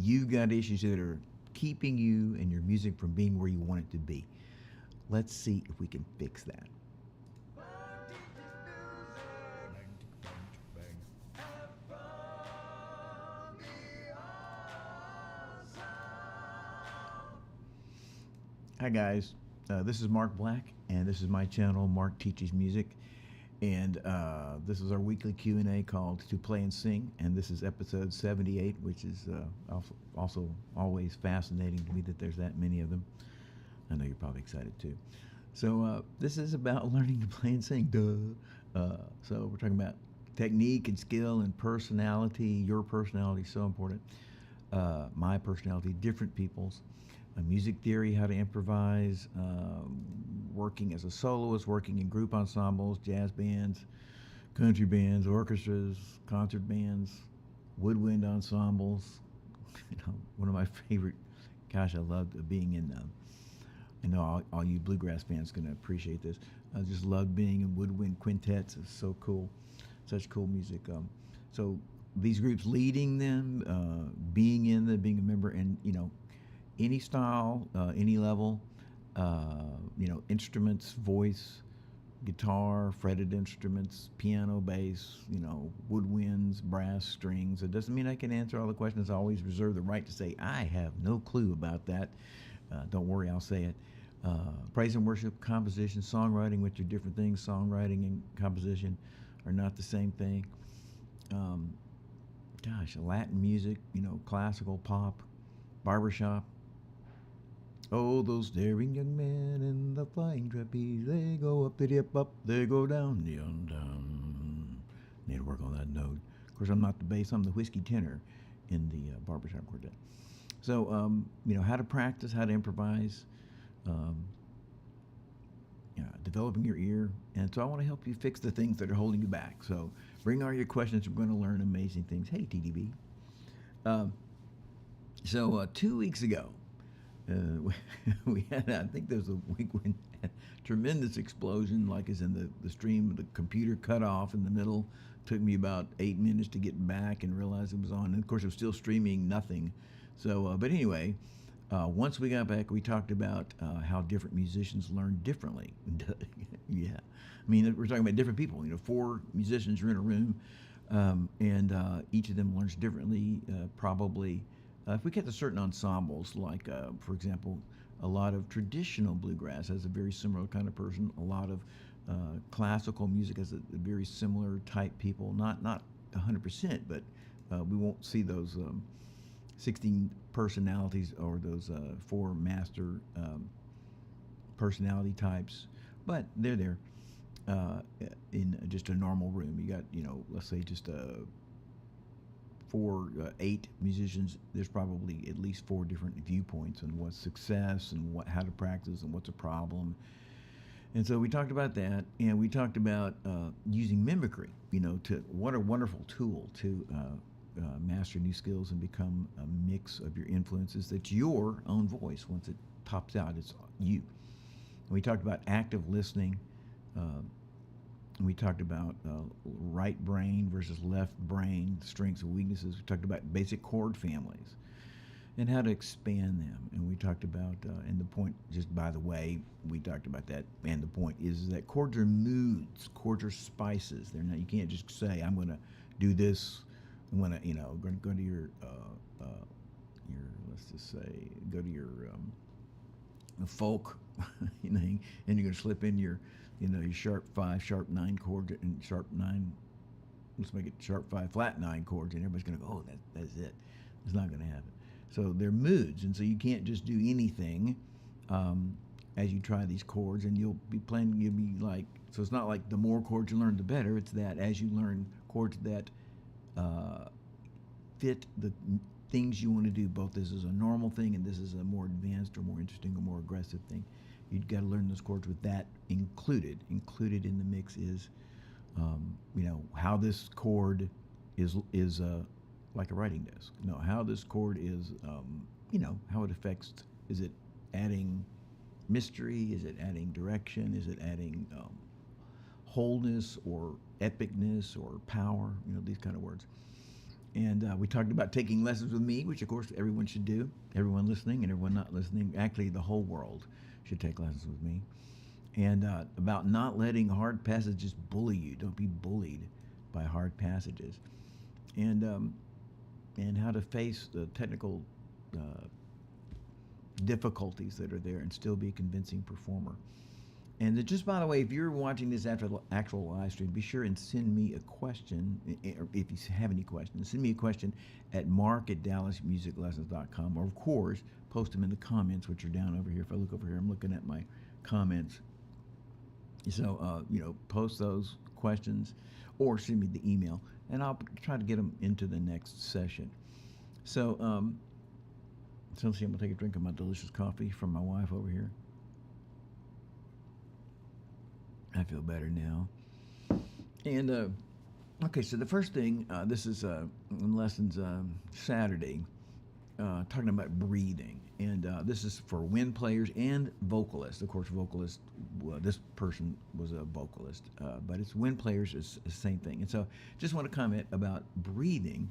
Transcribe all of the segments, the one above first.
you've got issues that are keeping you and your music from being where you want it to be. Let's see if we can fix that. Hi guys, this is Mark Black, and this is my channel, Mark Teaches Music, and this is our weekly Q&A called "To Play and Sing," and this is episode 78, which is also always fascinating to me that there's that many of them. I know you're probably excited too. So this is about learning to play and sing. Duh. So we're talking about technique and skill and personality. Your personality is so important. My personality, different people's. Music theory, how to improvise, working as a soloist, working in group ensembles, jazz bands, country bands, orchestras, concert bands, woodwind ensembles. One of my favorite. Gosh, I loved being in. I know all you bluegrass fans can appreciate this. I just loved being in woodwind quintets. It's so cool, such cool music. So these groups, leading them, being in them, being a member, and any style, any level, instruments, voice, guitar, fretted instruments, piano, bass, woodwinds, brass, strings. It doesn't mean I can answer all the questions. I always reserve the right to say, I have no clue about that. Don't worry, I'll say it. Praise and worship, composition, songwriting, which are different things. Songwriting and composition are not the same thing. Latin music, classical, pop, barbershop. Oh, those daring young men in the flying trapeze, they go up, they dip up, they go down, down, down. Need to work on that note. Of course, I'm not the bass, I'm the whiskey tenor in the barbershop quartet. So, how to practice, how to improvise, developing your ear. And so I want to help you fix the things that are holding you back. So bring all your questions. We're going to learn amazing things. Hey, TDB. So 2 weeks ago, we had, I think there was a week when a tremendous explosion, like is in the stream. The computer cut off in the middle. Took me about 8 minutes to get back and realize it was on. And of course, it was still streaming nothing. So, but anyway, once we got back, we talked about how different musicians learn differently. Yeah, I mean, we're talking about different people. 4 musicians are in a room, and each of them learns differently. Probably, if we get to certain ensembles, like for example, a lot of traditional bluegrass has a very similar kind of person. A lot of classical music has a very similar type people. Not 100%, but we won't see those 16 personalities or those 4 master personality types, but they're there in just a normal room. You got, let's say just 8 musicians. There's probably at least 4 different viewpoints on what's success and how to practice and what's a problem. And so we talked about that, and we talked about using mimicry. What a wonderful tool to master new skills and become a mix of your influences. That's your own voice. Once it tops out, it's you. And we talked about active listening. We talked about right brain versus left brain, strengths and weaknesses. We talked about basic chord families and how to expand them. And we talked about, and the point, just by the way, we talked about that. And the point is that chords are moods. Chords are spices. They're not. You can't just say, I'm going to do this. I'm going to go to your let's just say, go to your folk, and you're going to slip in your sharp 5, sharp 9 chord, and sharp 9. Let's make it sharp 5, flat 9 chords, and everybody's going to go, oh, that's it. It's not going to happen. So they're moods, and so you can't just do anything as you try these chords, and you'll be like, so it's not like the more chords you learn, the better. It's that as you learn chords that fit the things you want to do, both this is a normal thing and this is a more advanced or more interesting or more aggressive thing. You've got to learn those chords with that included. Included in the mix is, how this chord is like a writing desk. No, how this chord is, how it affects. Is it adding mystery? Is it adding direction? Is it adding wholeness or epicness or power? These kind of words. And we talked about taking lessons with me, which of course everyone should do. Everyone listening and everyone not listening. Actually, the whole world should take lessons with me. And about not letting hard passages bully you. Don't be bullied by hard passages. And how to face the technical difficulties that are there and still be a convincing performer. And just by the way, if you're watching this after the actual live stream, be sure and send me a question, or if you have any questions, send me a question at mark@dallasmusiclessons.com, or of course, post them in the comments, which are down over here. If I look over here, I'm looking at my comments. So, post those questions or send me the email, and I'll try to get them into the next session. So, let's see, I'm going to take a drink of my delicious coffee from my wife over here. I feel better now. And, okay, so the first thing, this is in lessons Saturday, talking about breathing. And this is for wind players and vocalists. Of course, vocalists, well, this person was a vocalist, but it's wind players is the same thing. And so just want to comment about breathing.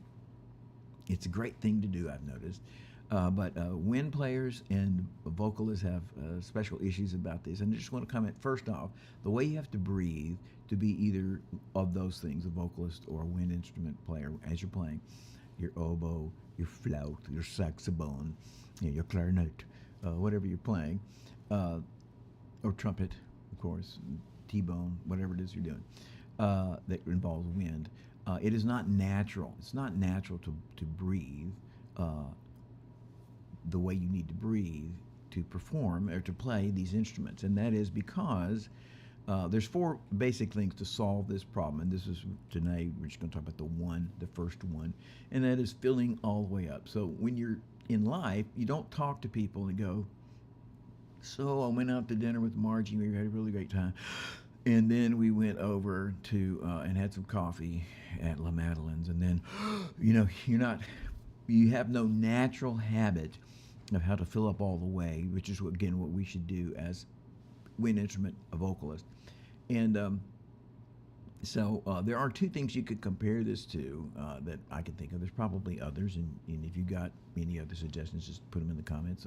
It's a great thing to do, I've noticed. But wind players and vocalists have special issues about this. And I just want to comment, first off, the way you have to breathe to be either of those things, a vocalist or a wind instrument player, as you're playing, your oboe, your flute, your saxophone, your clarinet, whatever you're playing, or trumpet, of course, T-bone, whatever it is you're doing, that involves wind. It is not natural. It's not natural to breathe the way you need to breathe to perform or to play these instruments. And that is because there's four basic things to solve this problem. And this is, today, we're just going to talk about the first one, and that is filling all the way up. So when you're in life, you don't talk to people and go, so I went out to dinner with Margie, we had a really great time. And then we went over to and had some coffee at La Madeleine's. And then, you have no natural habit of how to fill up all the way, which is, again, what we should do as wind instrument, a vocalist. And so there are two things you could compare this to that I can think of. There's probably others, and if you got any other suggestions, just put them in the comments.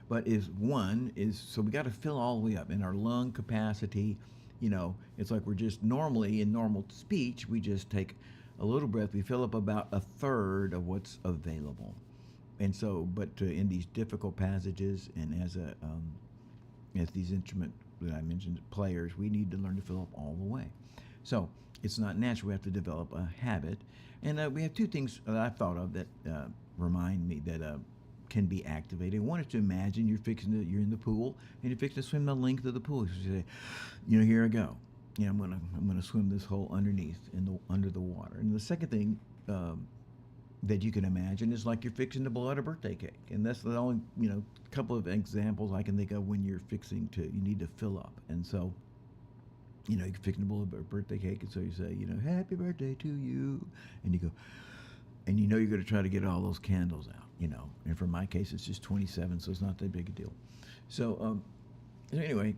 But one is, so we got to fill all the way up in our lung capacity. It's like we're just normally, in normal speech, we just take a little breath, we fill up about a third of what's available. And so, but in these difficult passages, and as these instrument that I mentioned, players, we need to learn to fill up all the way. So it's not natural. We have to develop a habit. And we have two things that I thought of that remind me that can be activated. One is to imagine you're in the pool and you're fixing to swim the length of the pool. So you say, here I go. I'm gonna swim this hole underneath under the water. And the second thing that you can imagine is like you're fixing to blow out a birthday cake. And that's the only couple of examples I can think of when you need to fill up. And so you're fixing to blow a birthday cake, and so you say, happy birthday to you, and you go, and you're going to try to get all those candles out, and for my case it's just 27, so it's not that big a deal. So anyway,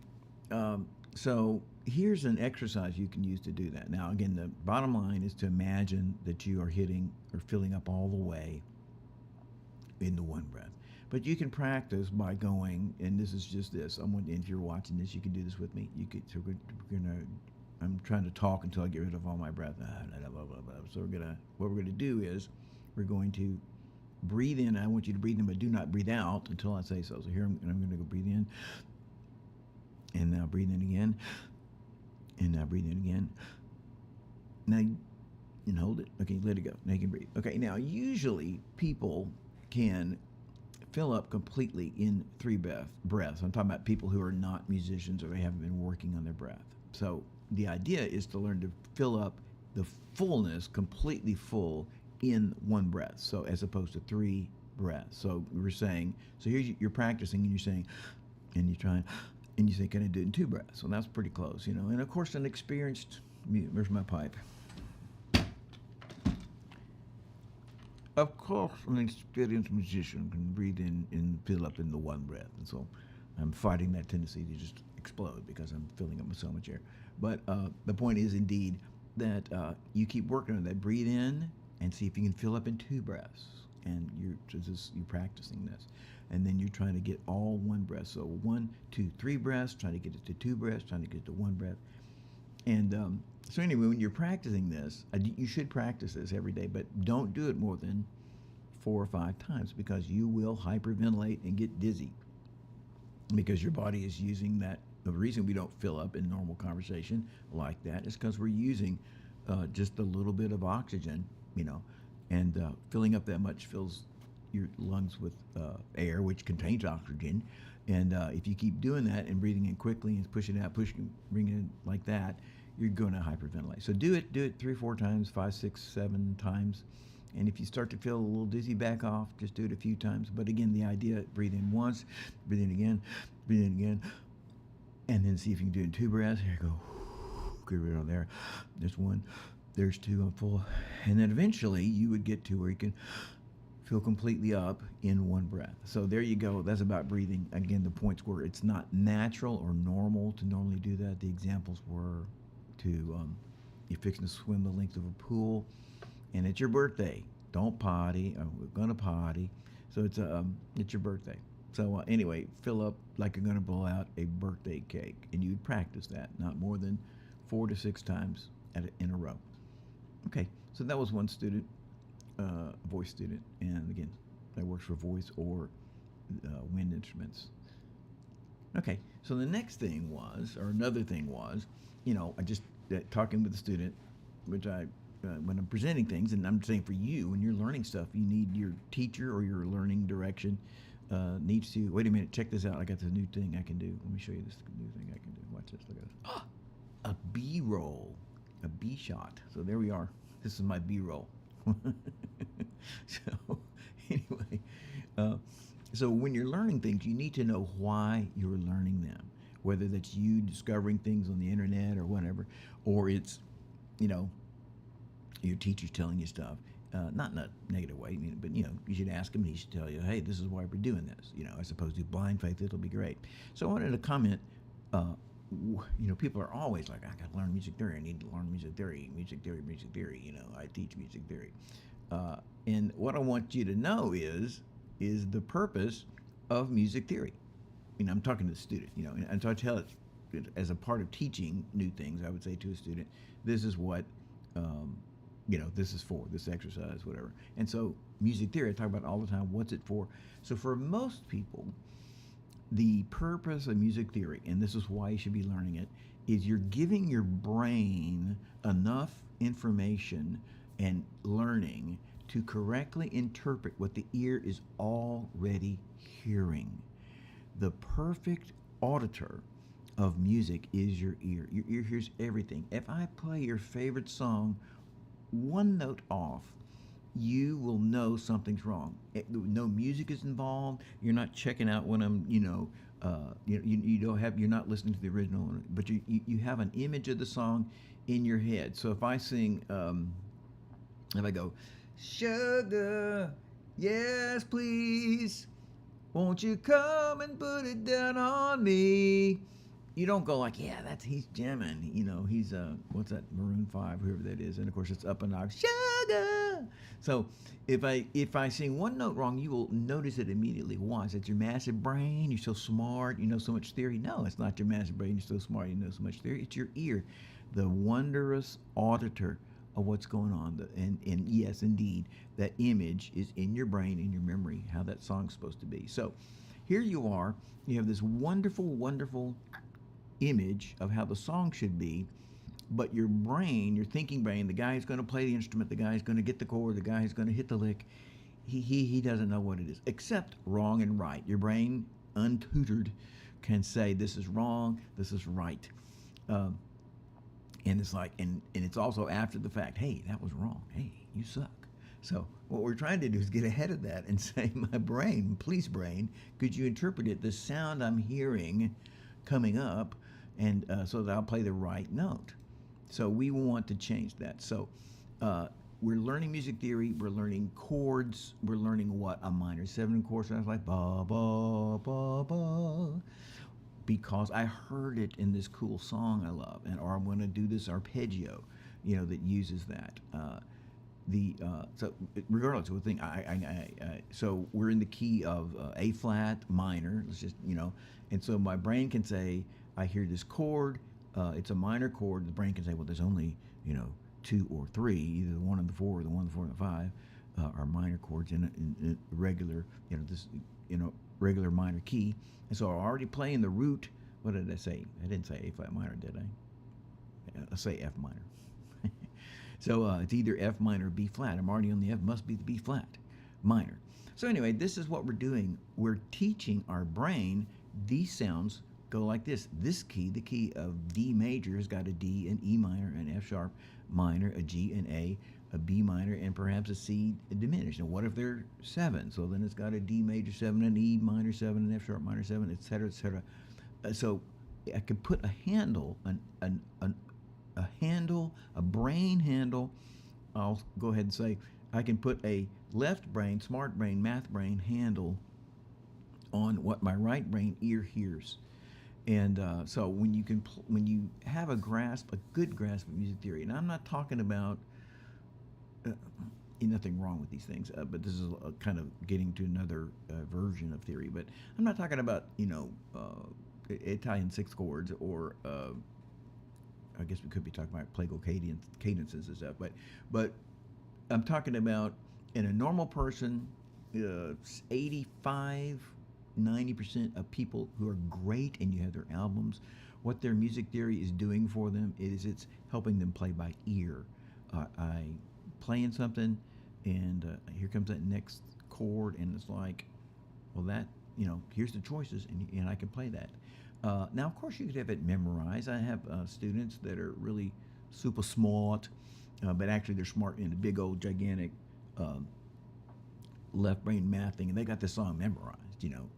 so here's an exercise you can use to do that. Now, again, the bottom line is to imagine that you are hitting or filling up all the way in the one breath. But you can practice by going, and this is just this. And if you're watching this, you can do this with me. I'm trying to talk until I get rid of all my breath. So what we're gonna do is we're going to breathe in. I want you to breathe in, but do not breathe out until I say so. So here I'm gonna go breathe in, and now breathe in again, and now breathe in again. Now, and hold it. Okay, let it go. Now you can breathe. Okay, now usually people can fill up completely in 3 breaths. I'm talking about people who are not musicians or they haven't been working on their breath. So the idea is to learn to fill up the fullness, completely full, in 1 breath. So as opposed to 3 breaths. So we're saying, so here's you're practicing and you're saying, and you're trying, and you say, can I do it in 2 breaths? So that's pretty close, And of course, where's my pipe? Of course, an experienced musician can breathe in and fill up in the 1 breath. And so I'm fighting that tendency to just explode because I'm filling up with so much air. But the point is indeed that you keep working on that. Breathe in and see if you can fill up in 2 breaths. And you're practicing this, and then you're trying to get all 1 breath. So 1, 2, 3 breaths, trying to get it to 2 breaths, trying to get to 1 breath. And so anyway, when you're practicing this, you should practice this every day, but don't do it more than 4 or 5 times, because you will hyperventilate and get dizzy, because your body is using that. The reason we don't fill up in normal conversation like that is because we're using just a little bit of oxygen, and filling up that much fills your lungs with air, which contains oxygen. And if you keep doing that and breathing in quickly and pushing out, bringing in like that, you're going to hyperventilate. So do it 3 or 4 times, 5, 6, 7 times. And if you start to feel a little dizzy, back off. Just do it a few times. But again, the idea: breathe in once, breathe in again, and then see if you can do it in 2 breaths. Here you go. Get rid of there. There's 1. There's 2. I'm full. And then eventually you would get to where you can feel completely up in 1 breath. So there you go. That's about breathing. Again, the points were it's not natural or normal to normally do that. The examples were you're fixing to swim the length of a pool, and it's your birthday. Don't potty. We're gonna potty. So it's your birthday. So anyway, fill up like you're gonna blow out a birthday cake, and you'd practice that not more than 4 to 6 times in a row. Okay, so that was one student, voice student, and again, that works for voice or wind instruments. Okay, so the next thing was, or another thing was, I just talking with the student, which when I'm presenting things, and I'm saying for you, when you're learning stuff, you need your teacher or your learning direction needs to, wait a minute, check this out. I got this new thing I can do. Let me show you this new thing I can do. Watch this, look at this. A B-roll, a B-shot. So there we are. This is my B-roll. So anyway, so when you're learning things, you need to know why you're learning them, whether that's you discovering things on the internet or whatever, or it's, your teacher's telling you stuff, not in a negative way, but you should ask him and he should tell you, hey, this is why we're doing this, as opposed to blind faith. It'll be great. So I wanted to comment, people are always like, I got to learn music theory. I need to learn music theory. I teach music theory. And what I want you to know is the purpose of music theory. I'm talking to the student, and so I tell it as a part of teaching new things. I would say to a student, this is what, this is for, this exercise, whatever. And so music theory, I talk about all the time, what's it for? So for most people, the purpose of music theory, and this is why you should be learning it, is you're giving your brain enough information and learning to correctly interpret what the ear is already hearing. The perfect auditor of music is your ear. Your ear hears everything. If I play your favorite song 1 note off, you will know something's wrong. No music is involved. You're not checking out when I'm, you don't have. You're not listening to the original, but you have an image of the song in your head. So if I sing, if I go, sugar, yes please, won't you come and put it down on me? You don't go like, yeah, he's jamming. He's what's that, Maroon 5, whoever that is, and of course it's up an octave, sugar. So if I sing 1 note wrong, you will notice it immediately. Why? Is it your massive brain? You're so smart. You know so much theory. No, it's not your massive brain. You're so smart. You know so much theory. It's your ear, the wondrous auditor of what's going on. And yes, indeed, that image is in your brain, in your memory, how that song's supposed to be. So here you are. You have this wonderful, wonderful image of how the song should be, but your brain, your thinking brain, the guy who's going to play the instrument, the guy who's going to get the chord, the guy who's going to hit the lick, he doesn't know what it is, except wrong and right. Your brain, untutored, can say this is wrong, this is right. And it's like, and it's also after the fact, hey, that was wrong. Hey, you suck. So what we're trying to do is get ahead of that and say, my brain, please brain, could you interpret it, the sound I'm hearing coming up, and so that I'll play the right note. So we want to change that. So we're learning music theory, we're learning chords, we're learning what a minor 7 chord sounds like, ba, ba, ba, ba, because I heard it in this cool song I love, or I'm going to do this arpeggio, that uses that. So regardless of the thing, so we're in the key of A flat minor. Let's just and so my brain can say, I hear this chord. It's a minor chord. The brain can say, well, there's only two or three, either the one and the four, or the one, the four, and the five, are minor chords in regular regular minor key. And so I'm already playing the root. What did I say? I didn't say A flat minor, did I? I say F minor. So it's either F minor or B flat. I'm already on the F, must be the B flat minor. So anyway, this is what we're doing. We're teaching our brain these sounds go like this. This key, the key of D major, has got a D, an E minor, an F sharp minor, a G, an A B minor, and perhaps a C diminished. Now what if they're 7? So then it's got a D major 7, an E minor 7, an F sharp minor 7, etc., etc. So I could put a handle, a brain handle. I'll go ahead and say I can put a left brain, smart brain, math brain handle on what my right brain ear hears. And so when you have a good grasp of music theory, and I'm not talking about nothing wrong with these things, but this is kind of getting to another version of theory. But I'm not talking about Italian sixth chords, or I guess we could be talking about plagal cadences and stuff, but I'm talking about, in a normal person, 85, 90% of people who are great, and you have their albums, what their music theory is doing for them is it's helping them play by ear. I playing something, and here comes that next chord, and it's like, well, that here's the choices, and I can play that. Now, of course, you could have it memorized. I have students that are really super smart, but actually they're smart in the big old gigantic left brain math thing, and they got this song memorized.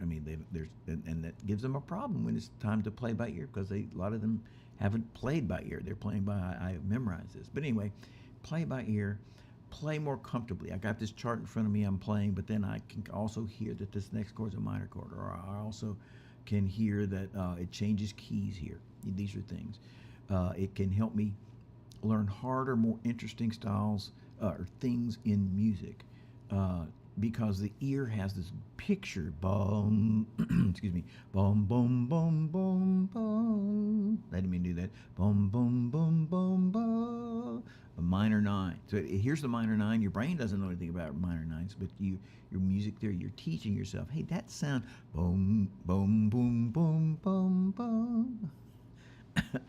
I mean, and that gives them a problem when it's time to play by ear, because a lot of them haven't played by ear. They're playing by, I memorized this. But anyway, play by ear, play more comfortably. I got this chart in front of me, I'm playing, but then I can also hear that this next chord is a minor chord, or I also can hear that it changes keys here. These are things. It can help me learn harder, more interesting styles or things in music, because the ear has this picture. Boom, excuse me. Boom, boom, boom, boom, boom. I didn't mean to do that. Boom, boom, boom, boom, boom. A minor 9. So here's the minor 9. Your brain doesn't know anything about minor 9s, but your music theory, you're teaching yourself, hey, that sound, boom, boom, boom, boom, boom, boom.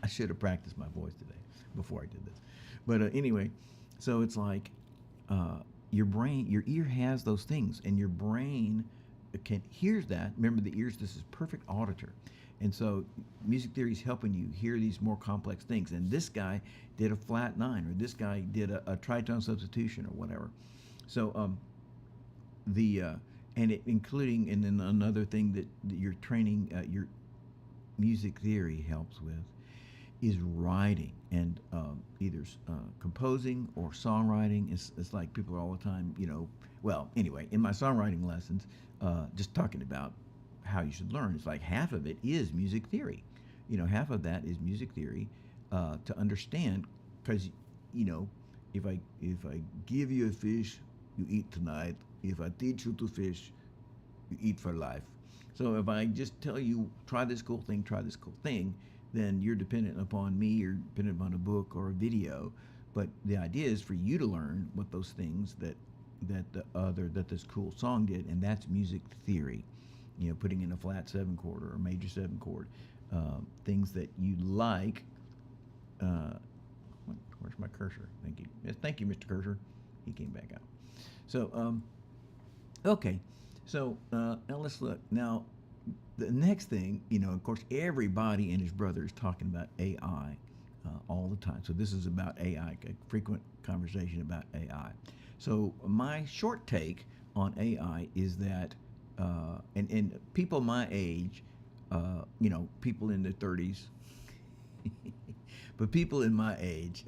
I should have practiced my voice today before I did this. But anyway, so it's like your ear has those things, and your brain hears that. Remember, the ears, this is perfect auditor. And so music theory is helping you hear these more complex things. And this guy did a flat 9, or this guy did a tritone substitution, or whatever. So and then another thing that your training, your music theory helps with, is writing, and either composing or songwriting. It's like people are all the time, well, anyway, in my songwriting lessons, just talking about how you should learn, it's like half of it is music theory. Half of that is music theory to understand, because if I give you a fish, you eat tonight. If I teach you to fish, you eat for life. So if I just tell you, try this cool thing, then you're dependent upon me, you're dependent upon a book or a video. But the idea is for you to learn what those things that this cool song did, and that's music theory. Putting in a flat 7 chord or a major 7 chord, things that you like. Where's my cursor? Thank you. Yes, thank you, Mr. Cursor. He came back out. So, okay. So now let's look. Now, the next thing, of course, everybody and his brother is talking about AI all the time. So this is about AI, a frequent conversation about AI. So my short take on AI is that, and people my age, people in their 30s, but people at my age,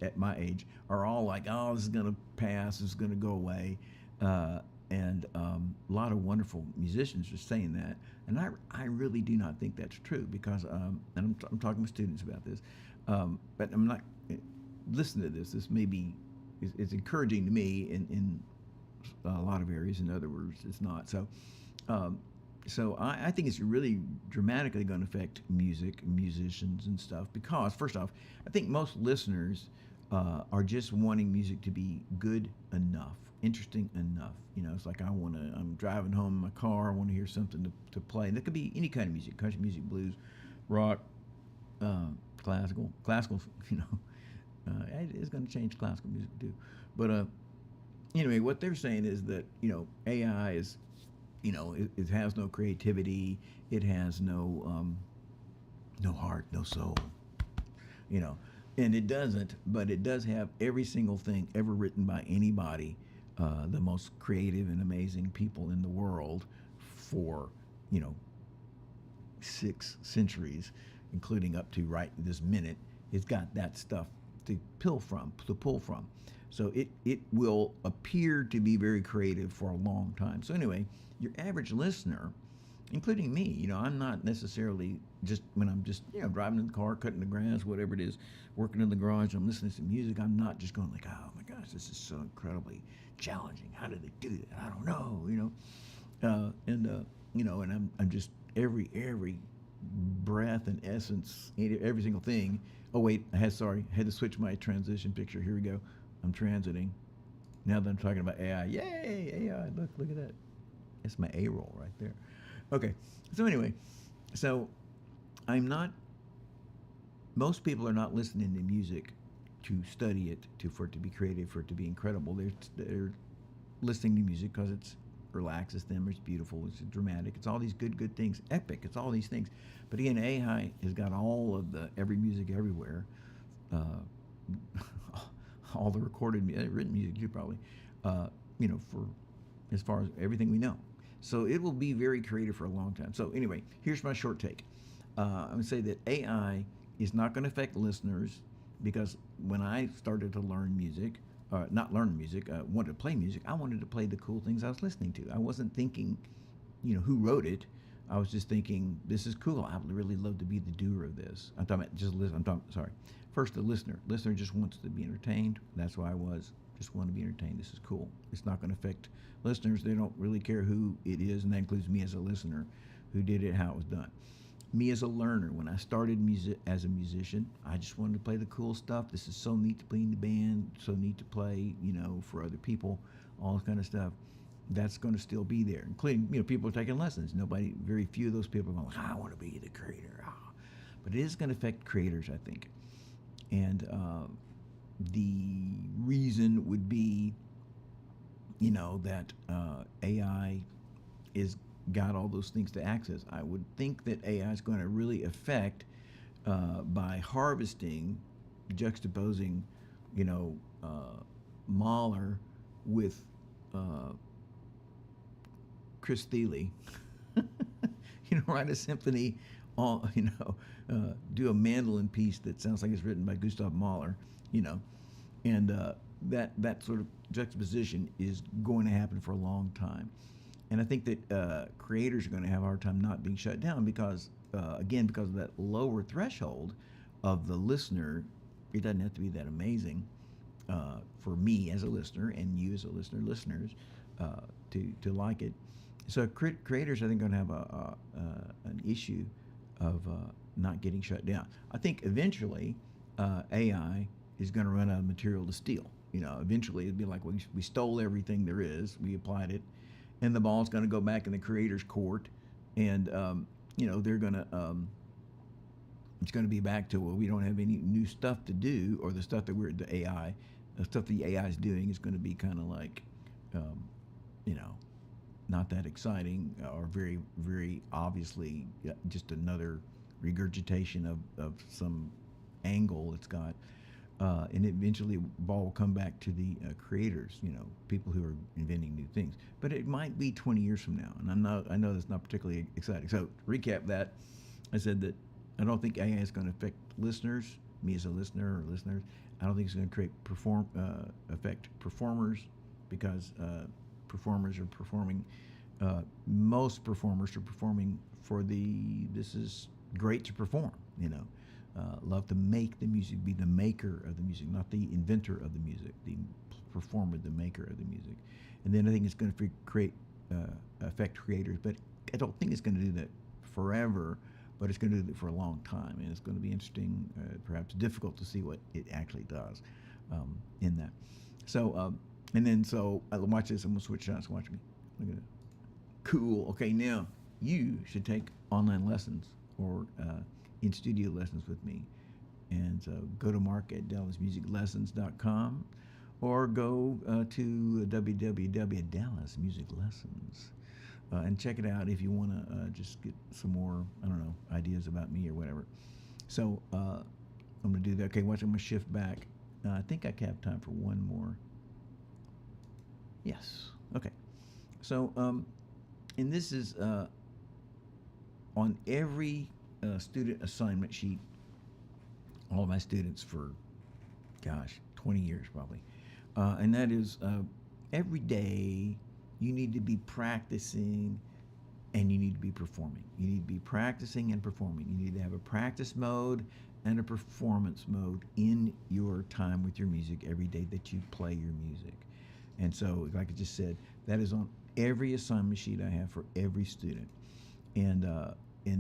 are all like, oh, this is going to pass, this is going to go away. And a lot of wonderful musicians are saying that, and I really do not think that's true, because and I'm talking with students about this, but I'm not, listen to this. This may be it's encouraging to me in a lot of areas. In other words, it's not. Um, so I think it's really dramatically going to affect music, musicians, and stuff. Because first off, I think most listeners are just wanting music to be good enough, interesting enough. It's like I'm driving home in my car. I want to hear something to play. And that could be any kind of music: country music, blues, rock, uh, classical. Classical, it's going to change classical music too. But anyway, what they're saying is that AI is, it has no creativity, it has no heart, no soul, you know, and it doesn't, but it does have every single thing ever written by anybody, the most creative and amazing people in the world for, 6 centuries, including up to right this minute. It's got that stuff to pull from. So it will appear to be very creative for a long time. So anyway, your average listener, including me, I'm not necessarily just when I'm just driving in the car, cutting the grass, whatever it is, working in the garage, I'm listening to music. I'm not just going like, oh my gosh, this is so incredibly challenging. How did they do that? I don't know, and I'm just every breath and essence, every single thing. Oh wait, I had to switch my transition picture. Here we go. I'm transiting. Now that I'm talking about AI, yay, AI! Look at that. That's my A roll right there. Okay. So anyway, I'm not. Most people are not listening to music to study it, for it to be creative, for it to be incredible. They're listening to music because it relaxes them. It's beautiful. It's dramatic. It's all these good things. Epic. It's all these things. But again, AI has got all of the every music everywhere. All the recorded, written music too, probably, for as far as everything we know. So it will be very creative for a long time. So anyway, here's my short take. I'm going to say that AI is not going to affect listeners because when I started to learn music, not learn music, wanted to play music, I wanted to play the cool things I was listening to. I wasn't thinking, who wrote it. I was just thinking, this is cool. I would really love to be the doer of this. I'm talking about just listen. Sorry. First, the listener. Listener just wants to be entertained. That's why I just want to be entertained. This is cool. It's not going to affect listeners. They don't really care who it is, and that includes me as a listener, who did it, how it was done. Me as a learner, when I started music as a musician, I just wanted to play the cool stuff. This is so neat to play in the band, so neat to play, for other people, all this kind of stuff. That's going to still be there, including, people are taking lessons. Very few of those people are going, I want to be the creator. But it is going to affect creators, I think. And the reason would be, that AI is got all those things to access. I would think that AI is going to really affect by harvesting, juxtaposing, Mahler with Chris Thiele, write a symphony, do a mandolin piece that sounds like it's written by Gustav Mahler, and that sort of juxtaposition is going to happen for a long time. And I think that creators are going to have a hard time not being shut down because, again, because of that lower threshold of the listener. It doesn't have to be that amazing for me as a listener and you as a listeners, to like it. So creators, I think, are going to have an issue of not getting shut down. I think eventually AI is going to run out of material to steal. Eventually it'd be like we stole everything there is, we applied it, and the ball's going to go back in the creator's court, and they're going to it's going to be back to, well, we don't have any new stuff to do, or the stuff that the stuff the AI is doing is going to be kind of like not that exciting, or very, very obviously just another regurgitation of some angle it's got. And eventually, ball will come back to the creators, people who are inventing new things. But it might be 20 years from now, and I know that's not particularly exciting. So, to recap that, I said that I don't think AI is going to affect listeners, me as a listener or listeners. I don't think it's going to affect performers, because performers are performing. Most performers are performing for this is great to perform, love to make the music, be the maker of the music, not the inventor of the music, the performer, the maker of the music. And then I think it's going to create affect creators, but I don't think it's going to do that forever, but it's going to do it for a long time, and it's going to be interesting, perhaps difficult to see what it actually does in that. So, and then so watch this. I'm going to switch shots. Watch me. Look at it. Cool. Okay, now you should take online lessons or in studio lessons with me. And so go to mark@dallasmusiclessons.com or go to www.dallasmusiclessons and check it out if you want to just get some more, I don't know, ideas about me or whatever. So I'm going to do that. Okay, watch, I'm going to shift back. I think I have time for one more. Yes. Okay. So, and this is on every student assignment sheet, all of my students for, 20 years probably. And that is every day you need to be practicing and you need to be performing. You need to be practicing and performing. You need to have a practice mode and a performance mode in your time with your music every day that you play your music. And so, like I just said, that is on every assignment sheet I have for every student. And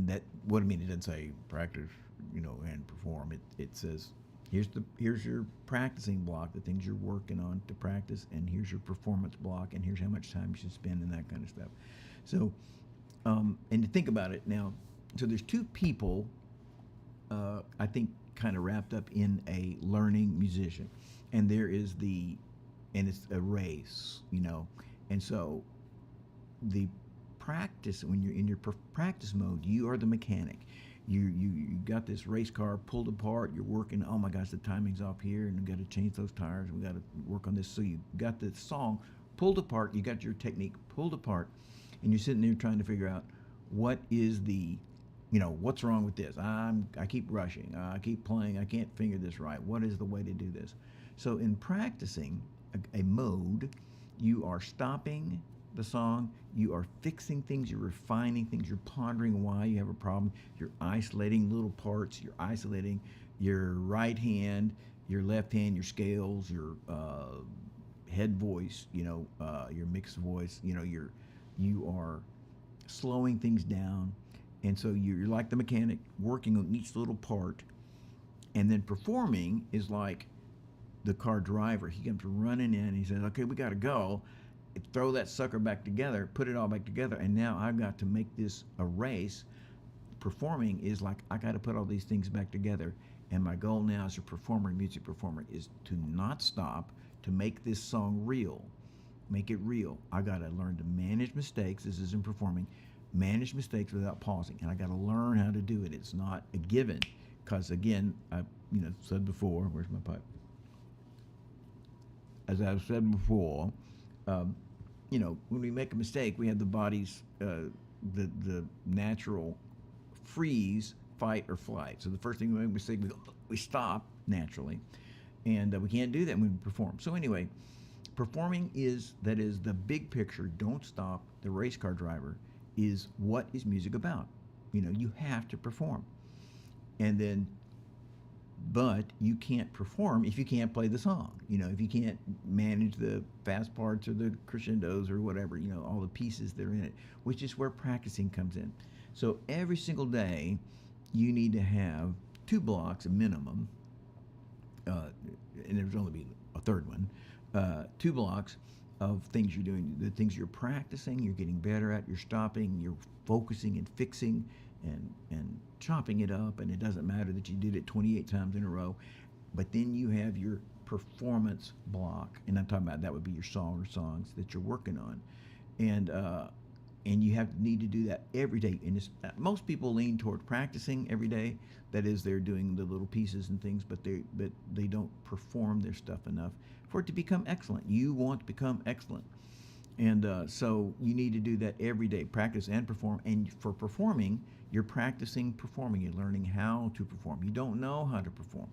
that, what I mean, it doesn't say practice, and perform. It says, here's your practicing block, the things you're working on to practice, and here's your performance block, and here's how much time you should spend and that kind of stuff. So, and to think about it now, so there's two people, I think, kind of wrapped up in a learning musician, and and it's a race, and so the practice, when you're in your practice mode, you are the mechanic. You got this race car pulled apart. You're working. Oh my gosh, the timing's off here, and we got to change those tires. We got to work on this. So you got the song pulled apart. You got your technique pulled apart, and you're sitting there trying to figure out what is the, what's wrong with this. I keep rushing. I keep playing. I can't figure this right. What is the way to do this? So in practicing a mode, you are stopping the song, you are fixing things, you're refining things, you're pondering why you have a problem, you're isolating little parts, you're isolating your right hand, your left hand, your scales, your head voice, your mixed voice, you are slowing things down. And so you're like the mechanic working on each little part. And then performing is like the car driver. He comes running in, he says, okay, we got to go. Throw that sucker back together, put it all back together, and now I've got to make this a race. Performing is like, I got to put all these things back together, and my goal now as a performer, music performer, is to not stop, to make this song real, make it real. I got to learn to manage mistakes. This is in performing, manage mistakes without pausing, and I got to learn how to do it. It's not a given, because again, I said before, where's my pipe? As I've said before, when we make a mistake, we have the body's the natural freeze, fight, or flight. So the first thing we make a mistake, we stop naturally, and we can't do that when we perform. So anyway, performing is the big picture. Don't stop. The race car driver is, what is music about? You have to perform, and then. But you can't perform if you can't play the song. If you can't manage the fast parts or the crescendos or whatever, all the pieces that are in it, which is where practicing comes in. So every single day, you need to have 2 blocks, a minimum, and there's only be a third one, 2 blocks of things you're doing, the things you're practicing, you're getting better at, you're stopping, you're focusing and fixing, and chopping it up, and it doesn't matter that you did it 28 times in a row. But then you have your performance block, and I'm talking about that would be your song or songs that you're working on, and you need to do that every day. And most people lean toward practicing every day. That is, they're doing the little pieces and things, but they don't perform their stuff enough for it to become excellent. You want to become excellent. And so you need to do that every day, practice and perform. And for performing, you're practicing performing. You're learning how to perform. You don't know how to perform,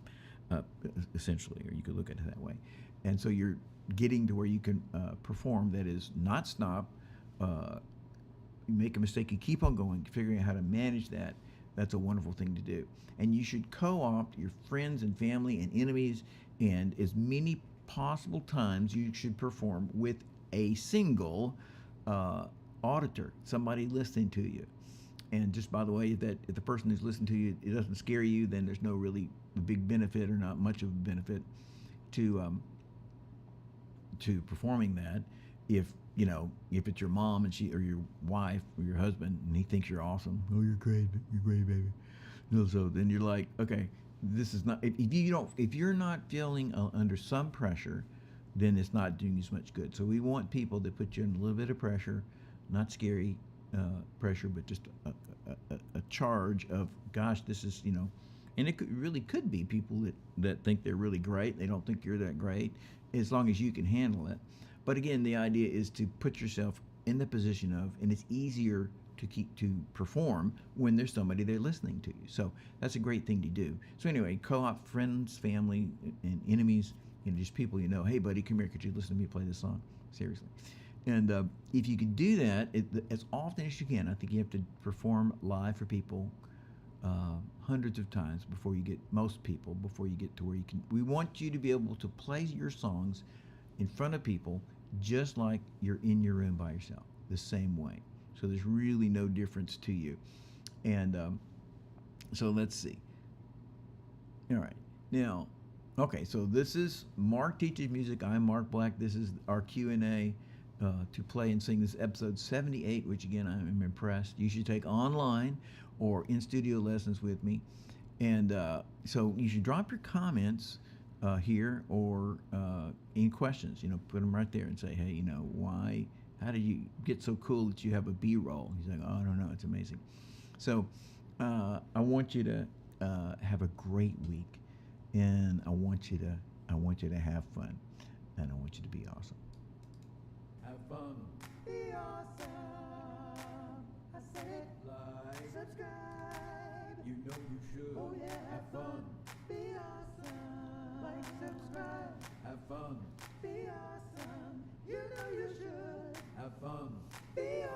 essentially, or you could look at it that way. And so you're getting to where you can perform, that is, not stop. You make a mistake, you keep on going, figuring out how to manage that. That's a wonderful thing to do. And you should co-opt your friends and family and enemies and as many possible times you should perform with a single auditor, somebody listening to you. And just by the way, that if the person who's listening to you, it doesn't scare you, then there's no really big benefit or not much of a benefit to performing that. If if it's your mom and she or your wife or your husband and he thinks you're awesome, oh you're great baby. So then you're like, okay, this is not. If you're not feeling under some pressure, then it's not doing as much good. So we want people that put you in a little bit of pressure, not scary pressure, but just a charge of, gosh, this is, and it really could be people that think they're really great. They don't think you're that great, as long as you can handle it. But again, the idea is to put yourself in the position of, and it's easier to perform when there's somebody there listening to you. So that's a great thing to do. So anyway, co-op friends, family, and enemies, just people hey buddy, come here, could you listen to me play this song? Seriously. And if you could do that as often as you can, I think you have to perform live for people hundreds of times before you get to where you can. We want you to be able to play your songs in front of people just like you're in your room by yourself, the same way. So there's really no difference to you. And so let's see. All right. Now, okay, so this is Mark Teaches Music. I'm Mark Black. This is our Q&A to play and sing. This is episode 78, which again, I'm impressed. You should take online or in-studio lessons with me. And so you should drop your comments here or any questions, put them right there and say, hey, how did you get so cool that you have a B-roll? He's like, oh, I don't know, it's amazing. So I want you to have a great week, and I want you to have fun, and I want you to be awesome. Have fun. Be awesome. I said like, subscribe. You know you should. Oh yeah. Have fun. Be awesome. Like, subscribe. Have fun. Be awesome. You know you should. Have fun. Be awesome.